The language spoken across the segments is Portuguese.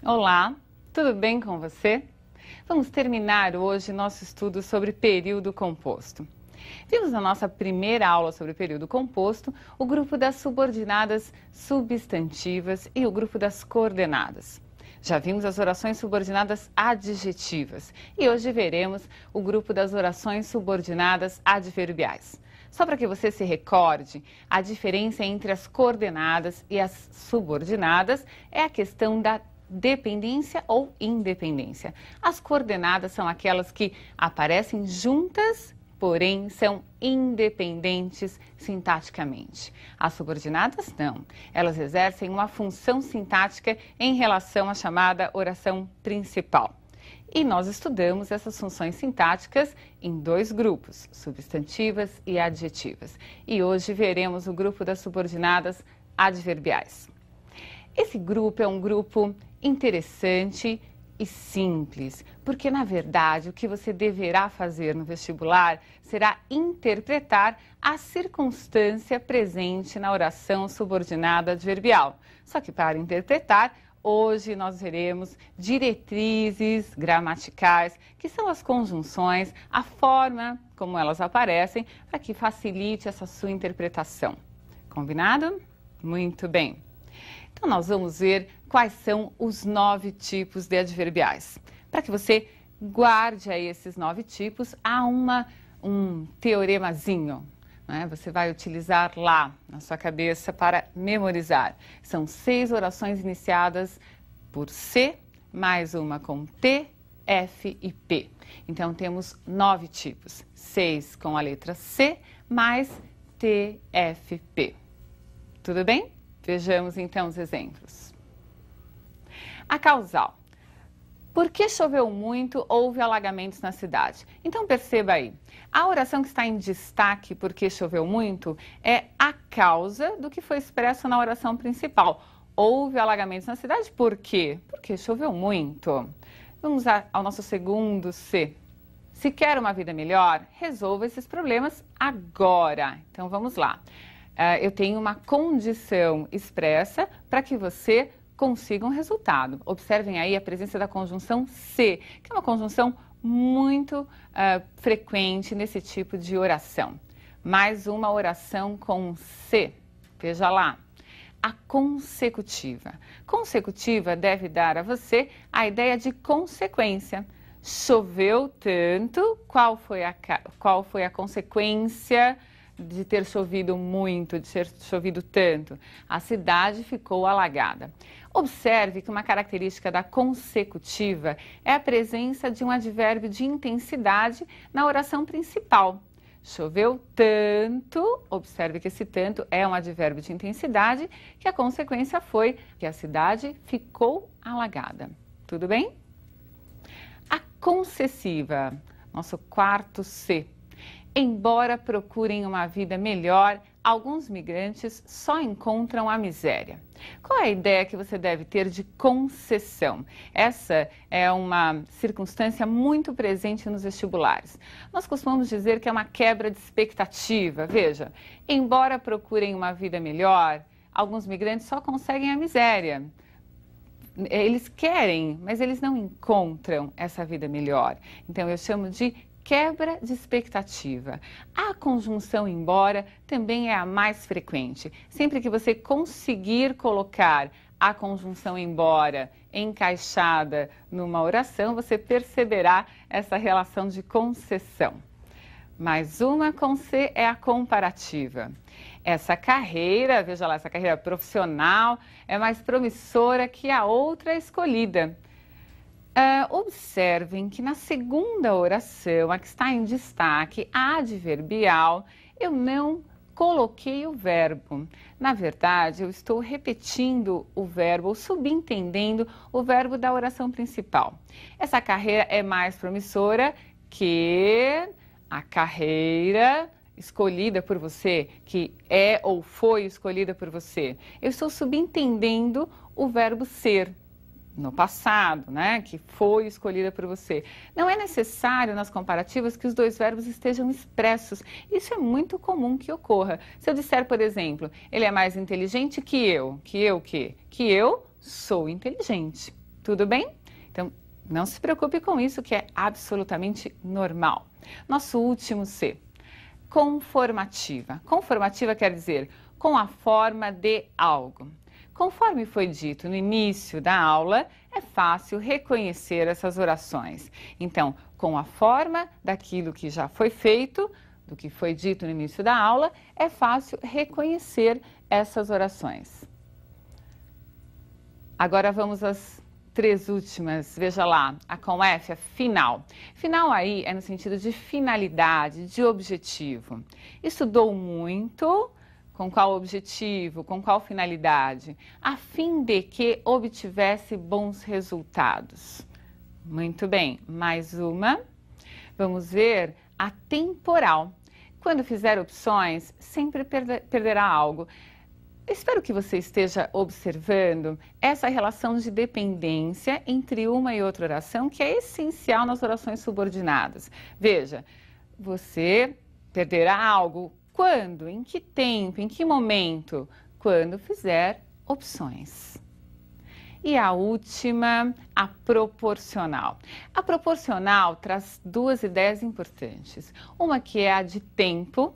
Olá, tudo bem com você? Vamos terminar hoje nosso estudo sobre período composto. Vimos na nossa primeira aula sobre período composto o grupo das subordinadas substantivas e o grupo das coordenadas. Já vimos as orações subordinadas adjetivas e hoje veremos o grupo das orações subordinadas adverbiais. Só para que você se recorde, a diferença entre as coordenadas e as subordinadas é a questão da dependência ou independência. As coordenadas são aquelas que aparecem juntas, porém são independentes sintaticamente. As subordinadas não. Elas exercem uma função sintática em relação à chamada oração principal. E nós estudamos essas funções sintáticas em dois grupos, substantivas e adjetivas. E hoje veremos o grupo das subordinadas adverbiais. Esse grupo é um grupo interessante e simples, porque na verdade o que você deverá fazer no vestibular será interpretar a circunstância presente na oração subordinada adverbial. Só que para interpretar, hoje nós veremos diretrizes gramaticais, que são as conjunções, a forma como elas aparecem, para que facilite essa sua interpretação. Combinado? Muito bem. Então, nós vamos ver quais são os 9 tipos de adverbiais. Para que você guarde aí esses 9 tipos, há um teoremazinho, né? Você vai utilizar lá na sua cabeça para memorizar. São 6 orações iniciadas por C, mais uma com T, F e P. Então, temos 9 tipos. 6 com a letra C, mais T, F, P. Tudo bem? Vejamos então os exemplos. A causal. Porque choveu muito, houve alagamentos na cidade. Então perceba aí, a oração que está em destaque, porque choveu muito, é a causa do que foi expresso na oração principal. Houve alagamentos na cidade, por quê? Porque choveu muito. Vamos ao nosso segundo C. Se quer uma vida melhor, resolva esses problemas agora. Então vamos lá. Eu tenho uma condição expressa para que você consiga um resultado. Observem aí a presença da conjunção se, que é uma conjunção muito frequente nesse tipo de oração. Mais uma oração com se. Veja lá. A consecutiva. Consecutiva deve dar a você a ideia de consequência. Choveu tanto, qual foi a consequência de ter chovido muito, de ter chovido tanto? A cidade ficou alagada. Observe que uma característica da consecutiva é a presença de um advérbio de intensidade na oração principal. Choveu tanto, observe que esse tanto é um advérbio de intensidade, que a consequência foi que a cidade ficou alagada. Tudo bem? A concessiva, nosso quarto C. Embora procurem uma vida melhor, alguns migrantes só encontram a miséria. Qual é a ideia que você deve ter de concessão? Essa é uma circunstância muito presente nos vestibulares. Nós costumamos dizer que é uma quebra de expectativa. Veja, embora procurem uma vida melhor, alguns migrantes só conseguem a miséria. Eles querem, mas eles não encontram essa vida melhor. Então eu chamo de quebra de expectativa. A conjunção embora também é a mais frequente. Sempre que você conseguir colocar a conjunção embora encaixada numa oração, você perceberá essa relação de concessão. Mais uma com C é a comparativa. Essa carreira, veja lá, essa carreira profissional é mais promissora que a outra escolhida. Observem que na segunda oração, a que está em destaque, a adverbial, eu não coloquei o verbo. Na verdade, eu estou repetindo o verbo, ou subentendendo o verbo da oração principal. Essa carreira é mais promissora que a carreira escolhida por você, que é ou foi escolhida por você. Eu estou subentendendo o verbo ser. No passado, né, que foi escolhida por você. Não é necessário nas comparativas que os dois verbos estejam expressos. Isso é muito comum que ocorra. Se eu disser, por exemplo, ele é mais inteligente que eu. Que eu o quê? Que eu sou inteligente. Tudo bem? Então, não se preocupe com isso, que é absolutamente normal. Nosso último C, conformativa. Conformativa quer dizer com a forma de algo. Conforme foi dito no início da aula, é fácil reconhecer essas orações. Então, com a forma daquilo que já foi feito, do que foi dito no início da aula, é fácil reconhecer essas orações. Agora vamos às 3 últimas. Veja lá, a com F é final. Final aí é no sentido de finalidade, de objetivo. Estudou muito. Com qual objetivo, com qual finalidade? A fim de que obtivesse bons resultados. Muito bem, mais uma. Vamos ver a temporal. Quando fizer opções, sempre perderá algo. Espero que você esteja observando essa relação de dependência entre uma e outra oração, que é essencial nas orações subordinadas. Veja, você perderá algo. Quando? Em que tempo? Em que momento? Quando fizer opções. E a última, a proporcional. A proporcional traz 2 ideias importantes. Uma que é a de tempo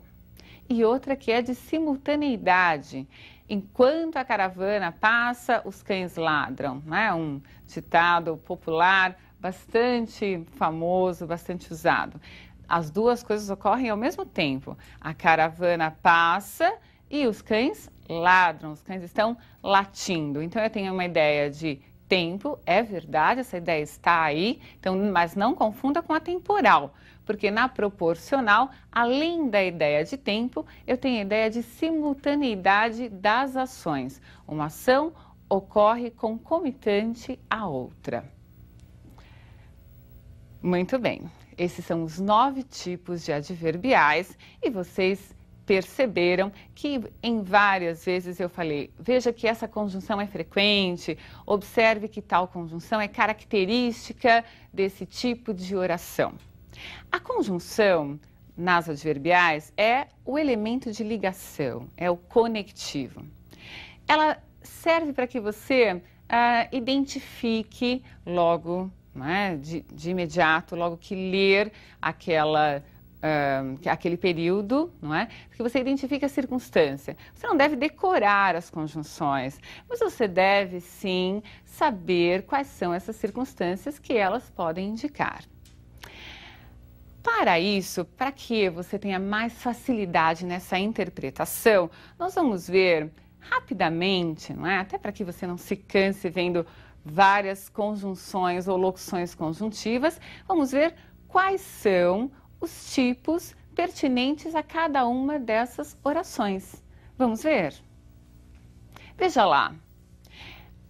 e outra que é de simultaneidade. Enquanto a caravana passa, os cães ladram, né? Um ditado popular bastante famoso, bastante usado. As duas coisas ocorrem ao mesmo tempo. A caravana passa e os cães ladram, os cães estão latindo. Então, eu tenho uma ideia de tempo, é verdade, essa ideia está aí, então, mas não confunda com a temporal, porque na proporcional, além da ideia de tempo, eu tenho a ideia de simultaneidade das ações. Uma ação ocorre concomitante à outra. Muito bem. Esses são os 9 tipos de adverbiais e vocês perceberam que em várias vezes eu falei, veja que essa conjunção é frequente, observe que tal conjunção é característica desse tipo de oração. A conjunção nas adverbiais é o elemento de ligação, é o conectivo. Ela serve para que você identifique logo, né, de imediato, logo que ler aquele período, não é? Porque você identifica a circunstância. Você não deve decorar as conjunções, mas você deve sim saber quais são essas circunstâncias que elas podem indicar. Para isso, para que você tenha mais facilidade nessa interpretação, nós vamos ver rapidamente, não é? Até para que você não se canse vendo várias conjunções ou locuções conjuntivas, vamos ver quais são os tipos pertinentes a cada uma dessas orações. Vamos ver? Veja lá.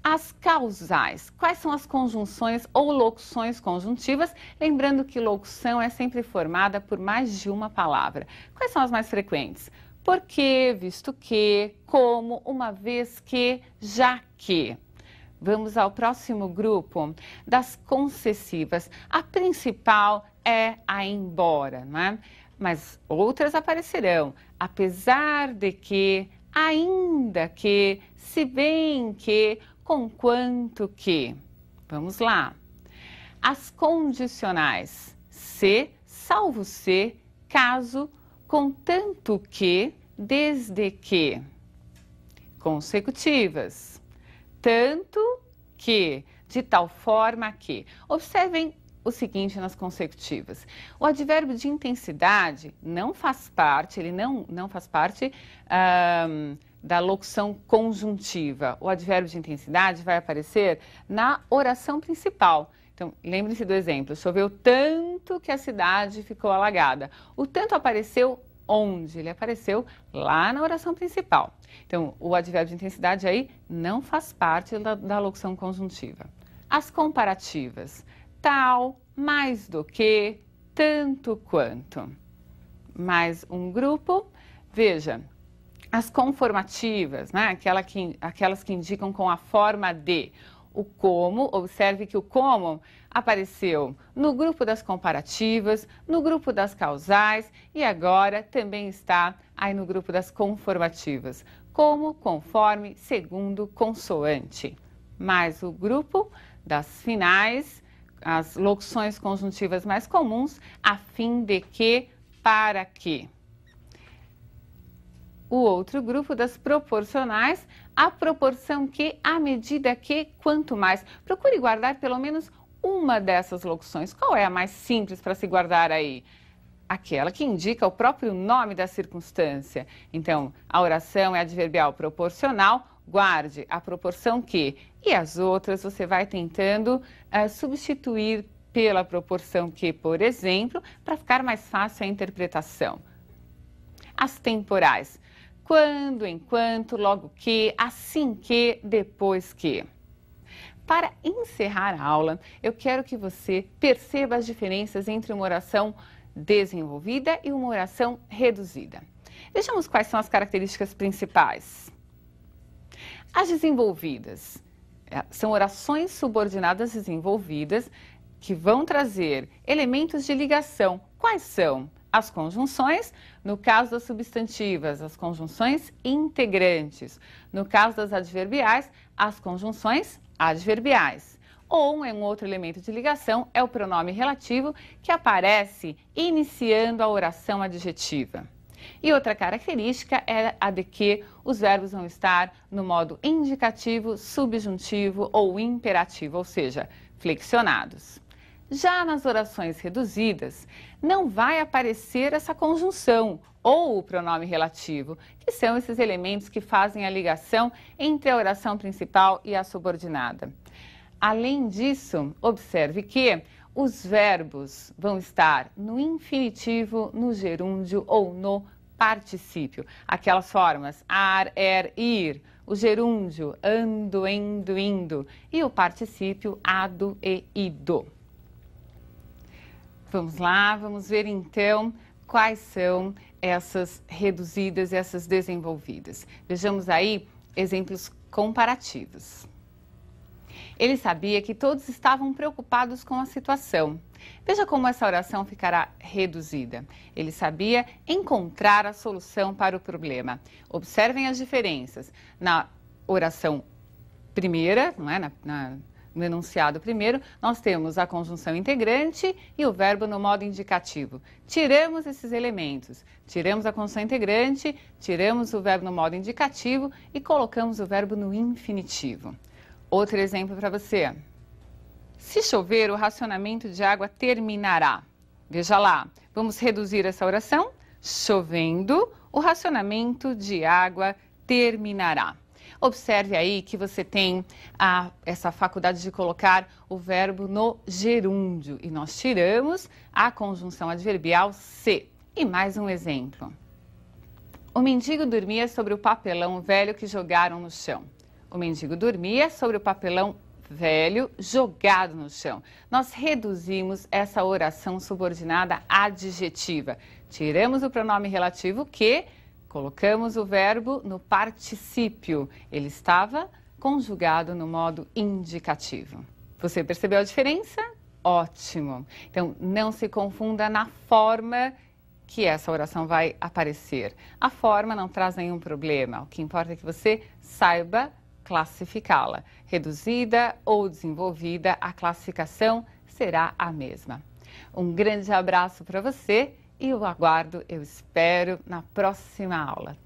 As causais. Quais são as conjunções ou locuções conjuntivas? Lembrando que locução é sempre formada por mais de uma palavra. Quais são as mais frequentes? Porque, visto que, como, uma vez que, já que. Vamos ao próximo grupo das concessivas. A principal é a embora, não é? Mas outras aparecerão. Apesar de que, ainda que, se bem que, conquanto que. Vamos lá. As condicionais. Se, salvo se, caso, contanto que, desde que. Consecutivas. Tanto que, de tal forma que. Observem o seguinte nas consecutivas. O advérbio de intensidade não faz parte, ele não faz parte da locução conjuntiva. O advérbio de intensidade vai aparecer na oração principal. Então, lembre-se do exemplo. Choveu tanto que a cidade ficou alagada. O tanto apareceu onde? Ele apareceu lá na oração principal. Então, o advérbio de intensidade aí não faz parte da locução conjuntiva. As comparativas. Tal, mais do que, tanto quanto. Mais um grupo. Veja, as conformativas, né? Aquelas que indicam com a forma de. O como, observe que o como apareceu no grupo das comparativas, no grupo das causais e agora também está aí no grupo das conformativas. Como, conforme, segundo, consoante. Mais o grupo das finais, as locuções conjuntivas mais comuns, a fim de que, para que. O outro grupo das proporcionais, a proporção que, à medida que, quanto mais. Procure guardar pelo menos uma dessas locuções. Qual é a mais simples para se guardar aí? Aquela que indica o próprio nome da circunstância. Então, a oração é adverbial proporcional, guarde a proporção que. E as outras você vai tentando substituir pela proporção que, por exemplo, para ficar mais fácil a interpretação. As temporais. Quando, enquanto, logo que, assim que, depois que. Para encerrar a aula, eu quero que você perceba as diferenças entre uma oração desenvolvida e uma oração reduzida. Vejamos quais são as características principais. As desenvolvidas são orações subordinadas desenvolvidas que vão trazer elementos de ligação. Quais são? As conjunções, no caso das substantivas, as conjunções integrantes. No caso das adverbiais, as conjunções adverbiais. Ou um outro elemento de ligação é o pronome relativo que aparece iniciando a oração adjetiva. E outra característica é a de que os verbos vão estar no modo indicativo, subjuntivo ou imperativo, ou seja, flexionados. Já nas orações reduzidas, não vai aparecer essa conjunção ou o pronome relativo, que são esses elementos que fazem a ligação entre a oração principal e a subordinada. Além disso, observe que os verbos vão estar no infinitivo, no gerúndio ou no particípio. Aquelas formas ar, ir, o gerúndio ando, endo, indo e o particípio ado e ido. Vamos lá, vamos ver então quais são essas reduzidas e essas desenvolvidas. Vejamos aí exemplos comparativos. Ele sabia que todos estavam preocupados com a situação. Veja como essa oração ficará reduzida. Ele sabia encontrar a solução para o problema. Observem as diferenças. Na oração primeira, não é? No enunciado primeiro, nós temos a conjunção integrante e o verbo no modo indicativo. Tiramos esses elementos, tiramos a conjunção integrante, tiramos o verbo no modo indicativo e colocamos o verbo no infinitivo. Outro exemplo para você. Se chover, o racionamento de água terminará. Veja lá, vamos reduzir essa oração. Chovendo, o racionamento de água terminará. Observe aí que você tem essa faculdade de colocar o verbo no gerúndio. E nós tiramos a conjunção adverbial se. E mais um exemplo. O mendigo dormia sobre o papelão velho que jogaram no chão. O mendigo dormia sobre o papelão velho jogado no chão. Nós reduzimos essa oração subordinada adjetiva. Tiramos o pronome relativo que, colocamos o verbo no particípio. Ele estava conjugado no modo indicativo. Você percebeu a diferença? Ótimo! Então, não se confunda na forma que essa oração vai aparecer. A forma não traz nenhum problema. O que importa é que você saiba classificá-la. Reduzida ou desenvolvida, a classificação será a mesma. Um grande abraço para você e eu espero na próxima aula.